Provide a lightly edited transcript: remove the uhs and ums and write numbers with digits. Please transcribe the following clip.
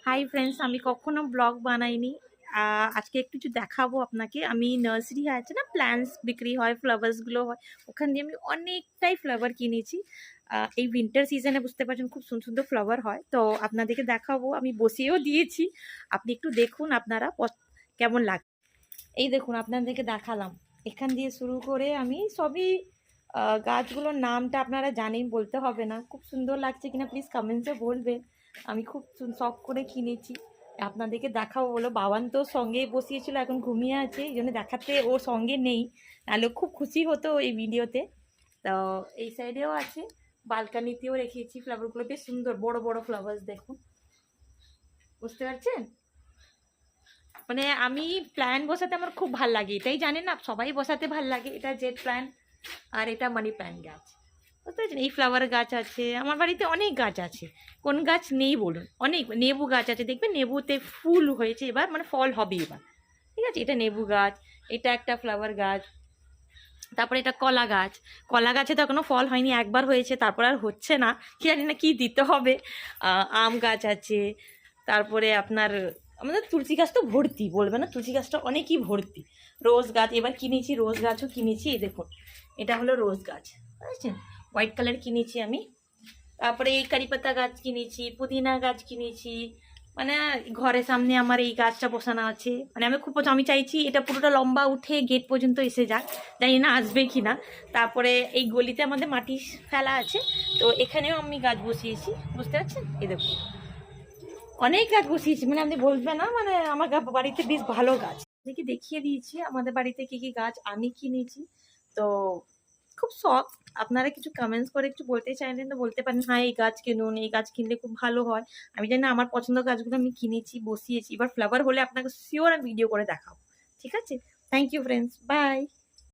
Hi friends, আমি কখনো blog বানাইনি। আজকে একটু কিছু দেখাবো আপনাকে। আমি নার্সারি আছে না, প্ল্যান্টস বিক্রি হয়, ফ্লাওয়ার্সগুলো হয়, ওখান দিয়ে আমি অনেকটাই ফ্লাওয়ার কিনেছি। এই উইন্টার সিজনে বুঝতে পারছেন খুব সুন্দর সুন্দর ফ্লাওয়ার হয়, তো আপনাদেরকে দেখাবো। আমি বসিয়েও দিয়েছি, আপনি একটু দেখুন আপনারা কেমন লাগে। এই দেখুন, আপনাদেরকে দেখালাম এখান দিয়ে শুরু করে আমি সবই গাছগুলোর নামটা আপনারা জানেন, বলতে হবে না। খুব সুন্দর লাগছে কিনা প্লিজ কমেন্টসে বলবেন। আমি খুব শখ করে কিনেছি, আপনাদেরকে দেখাবো বলো। বাবান তো সঙ্গে বসিয়েছিল, এখন ঘুমিয়ে আছে, এই জন্য দেখাতে ও সঙ্গে নেই, নাহলে খুব খুশি হতো এই ভিডিওতে। তো এই সাইডেও আছে, বালকানিতেও রেখেছি ফ্লাওয়ারগুলো, বেশ সুন্দর বড় বড় ফ্লাওয়ার্স দেখুন, বুঝতে পারছেন। মানে আমি প্ল্যান্ট বসাতে আমার খুব ভাল লাগে, এটাই জানেন না, সবাই বসাতে ভাল লাগে। এটা জেড প্ল্যান্ট আর এটা মানি প্ল্যান্ট গাছ, বুঝতে পারছেন। এই ফ্লাওয়ার গাছ আছে আমার বাড়িতে, অনেক গাছ আছে। কোন গাছ নেই বলুন, অনেক নেবু গাছ আছে, দেখবেন নেবুতে ফুল হয়েছে এবার, মানে ফল হবে এবার, ঠিক আছে। এটা নেবু গাছ, এটা একটা ফ্লাওয়ার গাছ। তারপরে এটা কলা গাছ, কলা গাছে তো এখনো ফল হয়নি, একবার হয়েছে, তারপর আর হচ্ছে না, কি জানি না কি দিতে হবে। আম গাছ আছে, তারপরে আপনার আমাদের তুলসী গাছ তো ভর্তি, বলবে না, তুলসী গাছটা অনেকই ভর্তি। রোজ গাছ এবার কিনেছি, রোজ গাছও কিনেছি, এই দেখুন এটা হলো রোজ গাছ, বুঝেছেন, হোয়াইট কালার কিনেছি আমি। তারপরে এই কারিপাতা গাছ কিনেছি, পুদিনা গাছ কিনেছি। মানে ঘরের সামনে আমার এই গাছটা বসানো আছে, মানে আমি খুব আমি চাইছি এটা পুরোটা লম্বা উঠে গেট পর্যন্ত এসে যাক, জানি না আসবে কি না। তারপরে এই গলিতে আমাদের মাটি ফেলা আছে, তো এখানেও আমি গাছ বসিয়েছি, বুঝতে পারছেন। এই দেখুন অনেক গাছ বসিয়েছি, মানে আপনি বলবেন না, মানে আমার বাড়িতে বেশ ভালো গাছ। দেখি দেখিয়ে দিয়েছি আমাদের বাড়িতে কি কি গাছ আমি কিনেছি। তো খুব শখ, আপনারা কিছু কমেন্টস করে একটু বলতে চাইলেন তো বলতে পারেন, হ্যাঁ এই গাছ কিনুন, এই গাছ কিনলে খুব ভালো হয়। আমি জানি না, আমার পছন্দের গাছগুলো আমি কিনেছি, বসিয়েছি। এবার ফ্লাওয়ার হলে আপনাকে শিওর আমি ভিডিও করে দেখাবো, ঠিক আছে। Thank you friends, by.